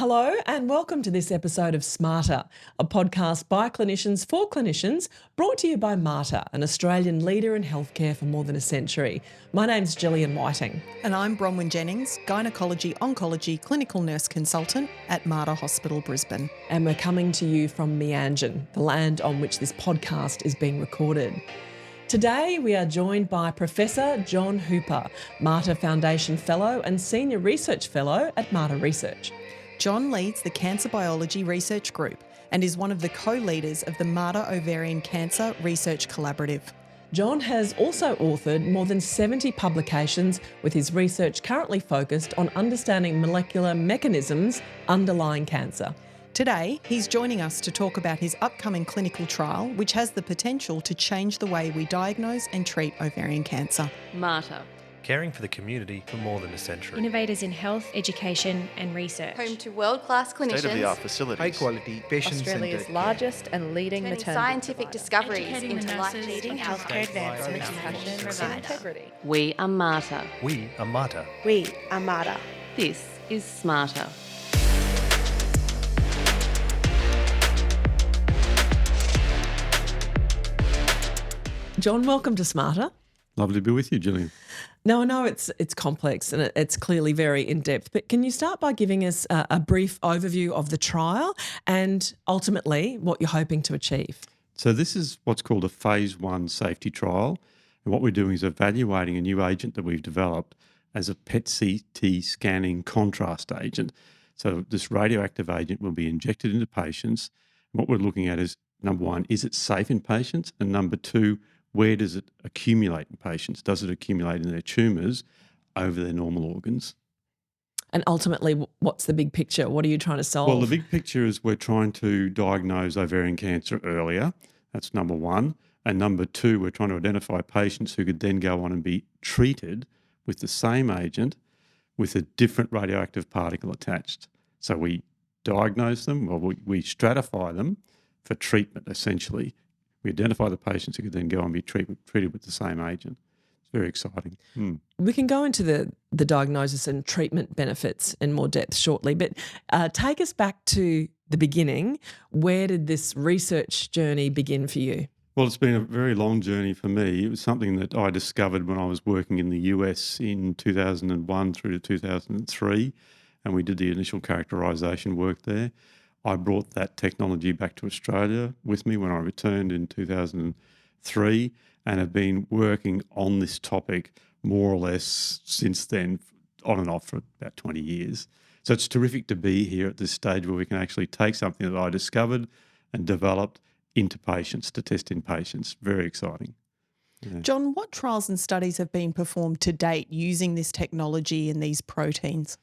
Hello and welcome to this episode of sMater, a podcast by clinicians for clinicians, brought to you by Mater, an Australian leader in healthcare for more than a century. My name's Gillian Whiting. And I'm Bronwyn Jennings, Gynecology Oncology Clinical Nurse Consultant at Mater Hospital, Brisbane. And we're coming to you from Meanjin, the land on which this podcast is being recorded. Today we are joined by Professor John Hooper, Mater Foundation Fellow and Senior Research Fellow at Mater Research. John leads the Cancer Biology Research Group and is one of the co-leaders of the Mater Ovarian Cancer Research Collaborative. John has also authored more than 70 publications, with his research currently focused on understanding molecular mechanisms underlying cancer. Today, he's joining us to talk about his upcoming clinical trial, which has the potential to change the way we diagnose and treat ovarian cancer. Mater. Caring for the community for more than a century. Innovators in health, education and research. Home to world-class clinicians. State-of-the-art facilities. High-quality, patient-centered Australia's largest and leading turning maternity scientific discoveries Educating into the nurses, life-changing healthcare advancement, compassion provider. integrity. We are Mater. We are Mater. We are Mater. This is sMater. John, welcome to sMater. Lovely to be with you, Gillian. Now, I know it's complex and it's clearly very in-depth, but can you start by giving us a brief overview of the trial and ultimately what you're hoping to achieve? So this is what's called a phase 1 safety trial. And what we're doing is evaluating a new agent that we've developed as a PET-CT scanning contrast agent. So this radioactive agent will be injected into patients. And what we're looking at is, number one, is it safe in patients? And number two, where does it accumulate in patients? Does it accumulate in their tumours over their normal organs? And ultimately, what's the big picture? What are you trying to solve? Well, the big picture is we're trying to diagnose ovarian cancer earlier. That's number one. And number two, we're trying to identify patients who could then go on and be treated with the same agent with a different radioactive particle attached. So we diagnose them, well, we stratify them for treatment, essentially. We identify the patients who could then go and be treated with the same agent. It's very exciting. We can go into the diagnosis and treatment benefits in more depth shortly, but take us back to the beginning. Where did this research journey begin for you? Well, it's been a very long journey for me. It was something that I discovered when I was working in the US in 2001 through to 2003, and we did the initial characterisation work there. I brought that technology back to Australia with me when I returned in 2003 and have been working on this topic more or less since then, on and off for about 20 years. So it's terrific to be here at this stage where we can actually take something that I discovered and developed into patients, to test in patients. Very exciting. Yeah. John, what trials and studies have been performed to date using this technology and these proteins?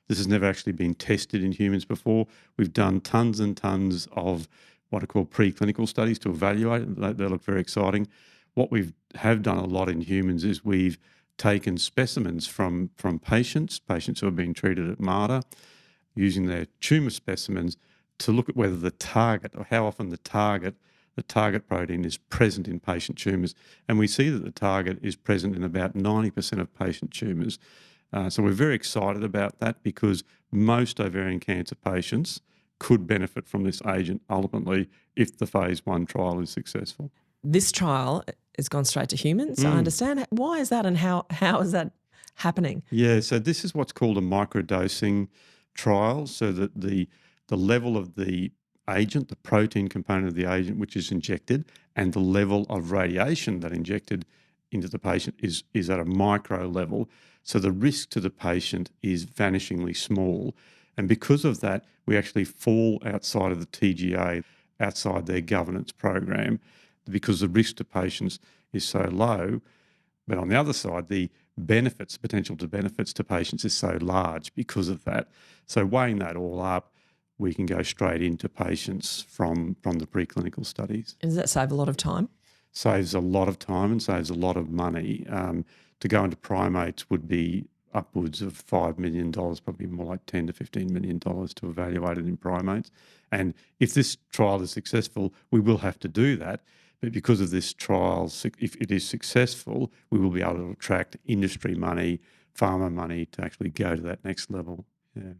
This has never actually been tested in humans before. We've done tons and tons of what are called preclinical studies to evaluate it. They look very exciting. What we have done a lot in humans is we've taken specimens from patients who have been treated at Mater, using their tumour specimens to look at whether the target, or how often the target protein is present in patient tumours. And we see that the target is present in about 90% of patient tumours. So we're very excited about that because most ovarian cancer patients could benefit from this agent ultimately if the phase 1 trial is successful. This trial has gone straight to humans. I understand. Why is that and how is that happening? Yeah, so this is what's called a microdosing trial, so that the level of the agent, the protein component of the agent which is injected, and the level of radiation that injected into the patient is at a micro level. So the risk to the patient is vanishingly small. And because of that, we actually fall outside of the TGA, outside their governance program, because the risk to patients is so low. But on the other side, the potential to benefits to patients is so large because of that. So weighing that all up, we can go straight into patients from the preclinical studies. And does that save a lot of time? Saves a lot of time and saves a lot of money. To go into primates would be upwards of $5 million, probably more like $10 to $15 million to evaluate it in primates. And if this trial is successful, we will have to do that. But because of this trial, if it is successful, we will be able to attract industry money, pharma money to actually go to that next level. Yeah.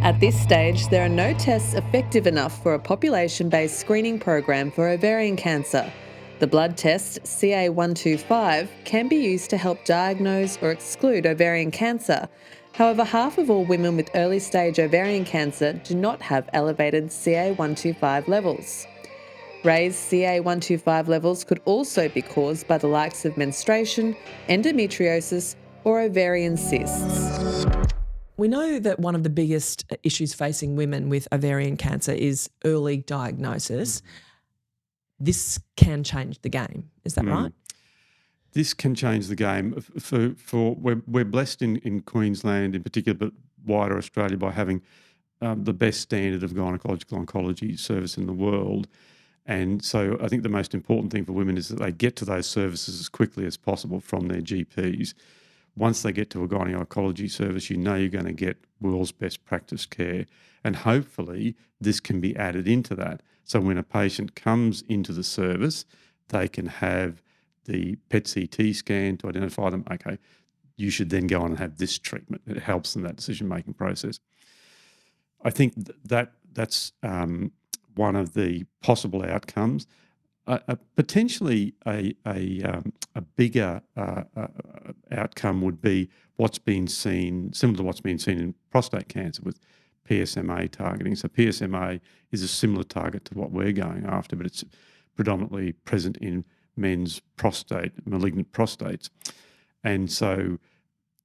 At this stage, there are no tests effective enough for a population-based screening program for ovarian cancer. The blood test CA125 can be used to help diagnose or exclude ovarian cancer. However, half of all women with early-stage ovarian cancer do not have elevated CA125 levels. Raised CA125 levels could also be caused by the likes of menstruation, endometriosis, or ovarian cysts. We know that one of the biggest issues facing women with ovarian cancer is early diagnosis. This can change the game. Is that right? This can change the game. We're blessed in Queensland in particular, but wider Australia, by having the best standard of gynecological oncology service in the world. And so I think the most important thing for women is that they get to those services as quickly as possible from their GPs. Once they get to a gynecology service, you know you're going to get world's best practice care. And hopefully this can be added into that. So when a patient comes into the service, they can have the PET-CT scan to identify them. Okay, you should then go on and have this treatment. It helps in that decision-making process. I think that's one of the possible outcomes. Potentially a bigger outcome would be what's been seen, similar to what's been seen in prostate cancer with PSMA targeting. So PSMA is a similar target to what we're going after, but it's predominantly present in men's malignant prostates. And so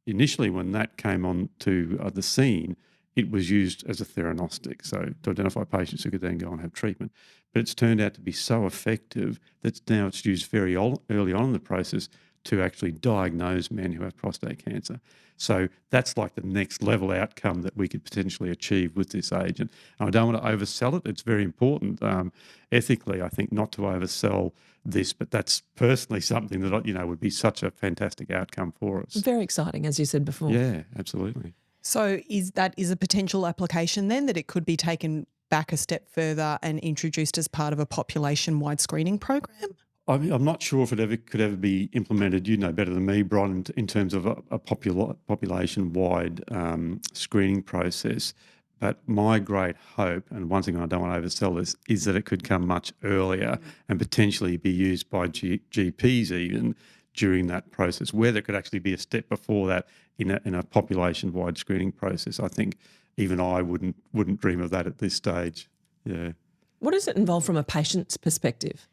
initially when that came on to the scene, it was used as a theranostic, so to identify patients who could then go and have treatment. But it's turned out to be so effective that now it's used very early on in the process to actually diagnose men who have prostate cancer. So that's like the next level outcome that we could potentially achieve with this agent. And I don't want to oversell it. It's very important ethically, I think, not to oversell this, but that's personally something that, would be such a fantastic outcome for us. Very exciting, as you said before. Yeah, absolutely. So is a potential application then that it could be taken back a step further and introduced as part of a population-wide screening program? I'm not sure if it could ever be implemented. You know better than me, Bron, in terms of a population-wide screening process. But my great hope, and one thing I don't want to oversell this, is that it could come much earlier and potentially be used by GPs even during that process, where there could actually be a step before that in a population-wide screening process. I think even I wouldn't dream of that at this stage. Yeah. What does it involve from a patient's perspective?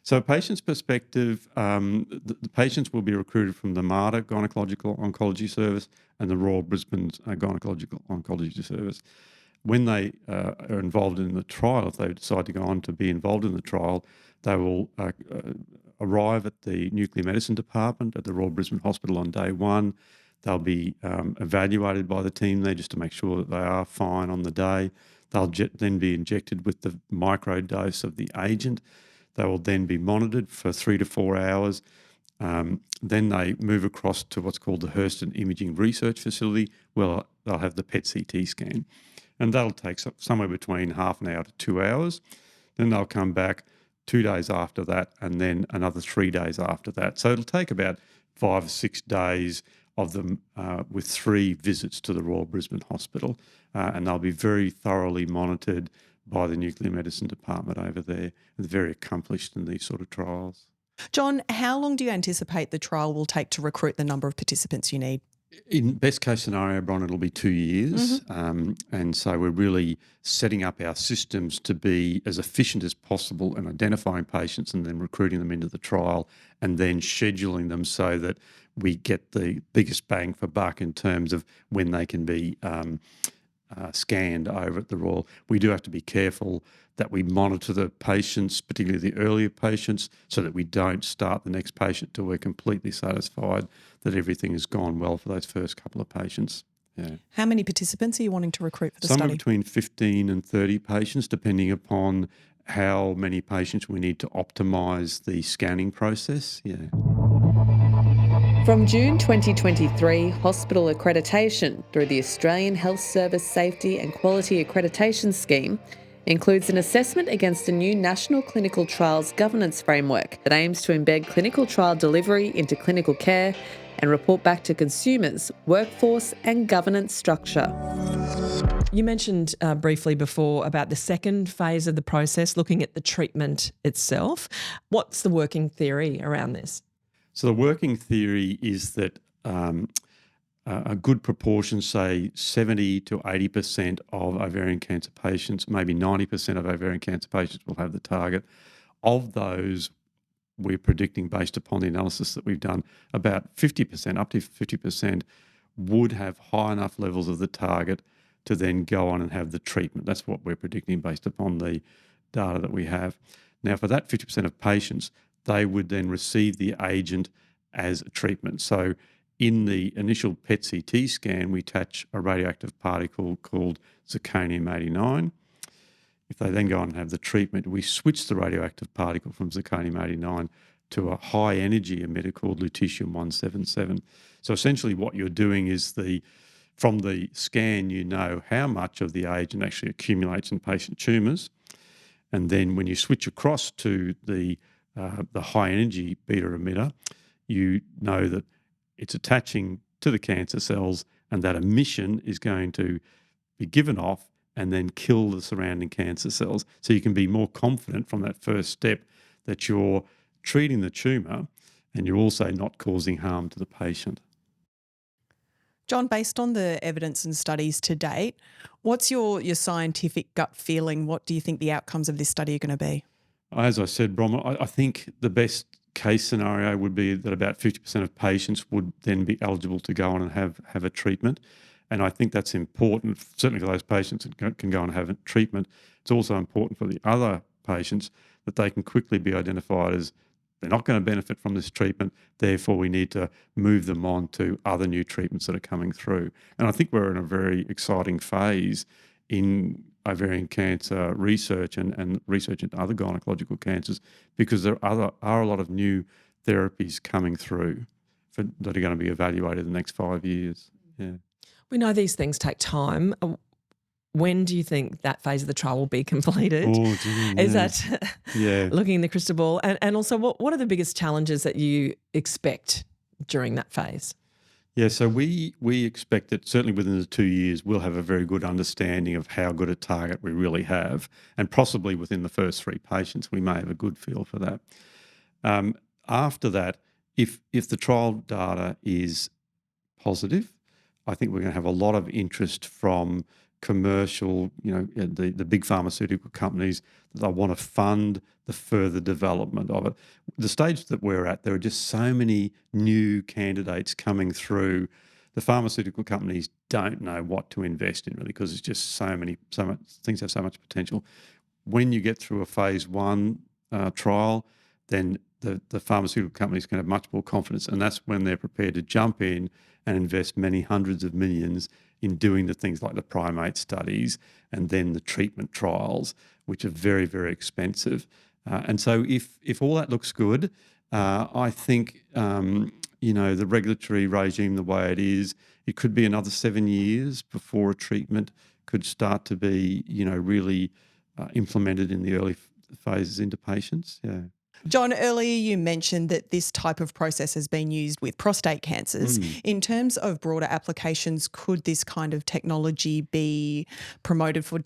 So a patient's perspective, the patients will be recruited from the MARTA Gynecological Oncology Service and the Royal Brisbane's Gynecological Oncology Service. When they are involved in the trial, if they decide to go on to be involved in the trial, they will arrive at the nuclear medicine department at the Royal Brisbane Hospital on day one. They'll be evaluated by the team there just to make sure that they are fine on the day. They'll then be injected with the micro dose of the agent. They will then be monitored for 3 to 4 hours. Then they move across to what's called the Hurston Imaging Research Facility, where they'll have the PET-CT scan. And that'll take somewhere between half an hour to 2 hours. Then they'll come back 2 days after that, and then another 3 days after that. So it'll take about 5 or 6 days of them with 3 visits to the Royal Brisbane Hospital. And they'll be very thoroughly monitored by the nuclear medicine department over there. They're very accomplished in these sort of trials. John, how long do you anticipate the trial will take to recruit the number of participants you need? In best case scenario, Bron, it'll be 2 years. And so we're really setting up our systems to be as efficient as possible in identifying patients and then recruiting them into the trial and then scheduling them so that we get the biggest bang for buck in terms of when they can be scanned over at the Royal. We do have to be careful that we monitor the patients, particularly the earlier patients, so that we don't start the next patient till we're completely satisfied that everything has gone well for those first couple of patients. Yeah. How many participants are you wanting to recruit for the Somewhere study? between 15 and 30 patients, depending upon how many patients we need to optimise the scanning process. Yeah. From June 2023, hospital accreditation through the Australian Health Service Safety and Quality Accreditation Scheme includes an assessment against a new National Clinical Trials Governance Framework that aims to embed clinical trial delivery into clinical care and report back to consumers, workforce and governance structure. You mentioned briefly before about the second phase of the process, looking at the treatment itself. What's the working theory around this? So the working theory is that a good proportion, say 70 to 80% of ovarian cancer patients, maybe 90% of ovarian cancer patients will have the target. Of those, we're predicting based upon the analysis that we've done, about 50%, up to 50% would have high enough levels of the target to then go on and have the treatment. That's what we're predicting based upon the data that we have. Now, for that 50% of patients, they would then receive the agent as a treatment. So in the initial PET-CT scan, we attach a radioactive particle called zirconium-89. If they then go on and have the treatment, we switch the radioactive particle from zirconium-89 to a high-energy emitter called lutetium-177. So essentially what you're doing is from the scan, you know how much of the agent actually accumulates in patient tumours. And then when you switch across to the high-energy beta emitter, you know that it's attaching to the cancer cells and that emission is going to be given off and then kill the surrounding cancer cells. So you can be more confident from that first step that you're treating the tumour and you're also not causing harm to the patient. John, based on the evidence and studies to date, what's your scientific gut feeling? What do you think the outcomes of this study are going to be? As I said, Bronwyn, I think the best case scenario would be that about 50% of patients would then be eligible to go on and have a treatment. And I think that's important, certainly for those patients that can go and have a treatment. It's also important for the other patients that they can quickly be identified as they're not going to benefit from this treatment, therefore we need to move them on to other new treatments that are coming through. And I think we're in a very exciting phase in ovarian cancer research and research into other gynecological cancers because there are a lot of new therapies coming through that are going to be evaluated in the next 5 years. Yeah. We know these things take time. When do you think that phase of the trial will be completed? Oh, dear, Is yeah. that looking in the crystal ball? And also, what are the biggest challenges that you expect during that phase? Yeah, so we expect that certainly within the 2 years we'll have a very good understanding of how good a target we really have, and possibly within the first 3 patients we may have a good feel for that. After that, if the trial data is positive, I think we're going to have a lot of interest from commercial, the big pharmaceutical companies that they want to fund the further development of it. The stage that we're at, there are just so many new candidates coming through. The pharmaceutical companies don't know what to invest in really because it's just so much things have so much potential. When you get through a phase 1 trial, then the pharmaceutical companies can have much more confidence, and that's when they're prepared to jump in and invest many hundreds of millions in doing the things like the primate studies and then the treatment trials, which are very, very expensive. And so if all that looks good, I think, the regulatory regime, the way it is, it could be another 7 years before a treatment could start to be, really implemented in the early phases into patients. Yeah. John, earlier you mentioned that this type of process has been used with prostate cancers. In terms of broader applications, could this kind of technology be promoted for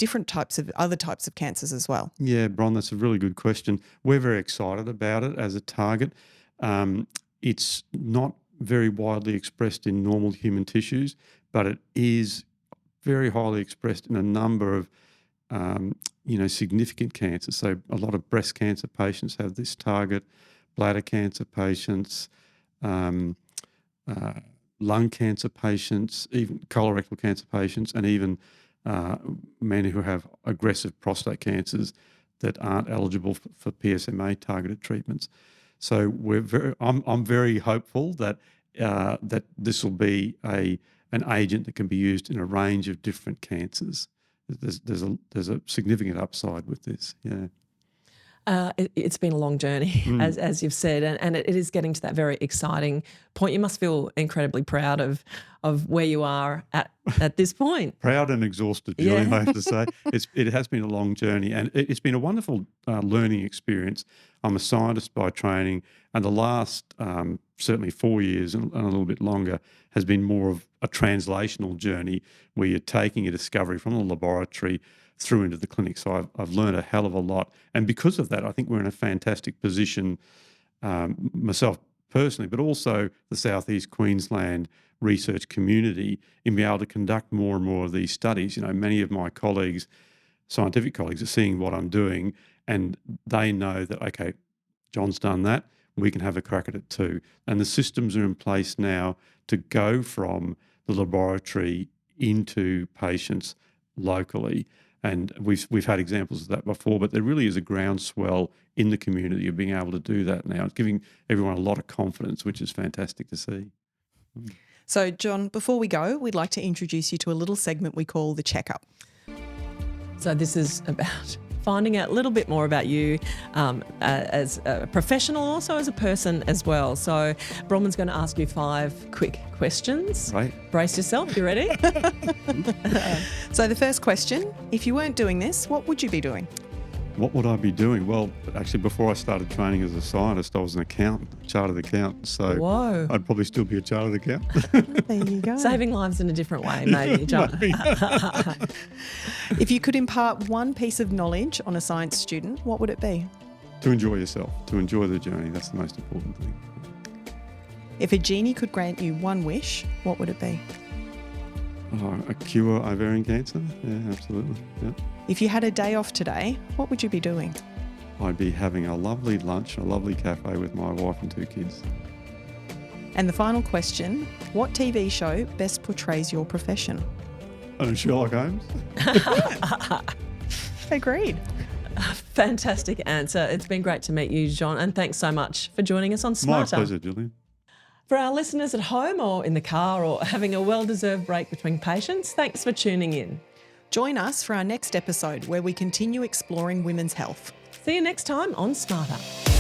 other types of cancers as well? Yeah, Bron, that's a really good question. We're very excited about it as a target. It's not very widely expressed in normal human tissues, but it is very highly expressed in a number of significant cancers. So a lot of breast cancer patients have this target, bladder cancer patients, lung cancer patients, even colorectal cancer patients, and even men who have aggressive prostate cancers that aren't eligible for PSMA targeted treatments. So I'm very hopeful that that this will be an agent that can be used in a range of different cancers. There's a significant upside with this. Yeah. It's been a long journey, as you've said, and it is getting to that very exciting point. You must feel incredibly proud of where you are at this point. Proud and exhausted, Julie, I have to say. It has been a long journey, and it's been a wonderful learning experience. I'm a scientist by training, and the last certainly 4 years and a little bit longer, has been more of a translational journey where you're taking a discovery from the laboratory through into the clinic. So I've learned a hell of a lot. And because of that, I think we're in a fantastic position, myself personally, but also the Southeast Queensland research community, in being able to conduct more and more of these studies. Many of my colleagues, scientific colleagues, are seeing what I'm doing, and they know that, okay, John's done that, we can have a crack at it too. And the systems are in place now to go from the laboratory into patients locally. And we've had examples of that before, but there really is a groundswell in the community of being able to do that now. It's giving everyone a lot of confidence, which is fantastic to see. So, John, before we go, we'd like to introduce you to a little segment we call the Checkup. So this is about finding out a little bit more about you as a professional, also as a person as well. So Bronwyn's going to ask you 5 quick questions. Right. Brace yourself. You ready? So the first question, if you weren't doing this, what would you be doing? What would I be doing? Well, actually, before I started training as a scientist, I was an accountant, chartered accountant. So Whoa. I'd probably still be a chartered accountant. There you go. Saving lives in a different way, maybe, John. If you could impart one piece of knowledge on a science student, what would it be? To enjoy yourself, to enjoy the journey. That's the most important thing. If a genie could grant you one wish, what would it be? A cure ovarian cancer? Yeah, absolutely. Yeah. If you had a day off today, what would you be doing? I'd be having a lovely lunch, a lovely cafe with my wife and 2 kids. And the final question, what TV show best portrays your profession? Sherlock Holmes? Agreed. Fantastic answer. It's been great to meet you, John, and thanks so much for joining us on sMater. My pleasure, Julian. For our listeners at home or in the car or having a well-deserved break between patients, thanks for tuning in. Join us for our next episode where we continue exploring women's health. See you next time on sMater.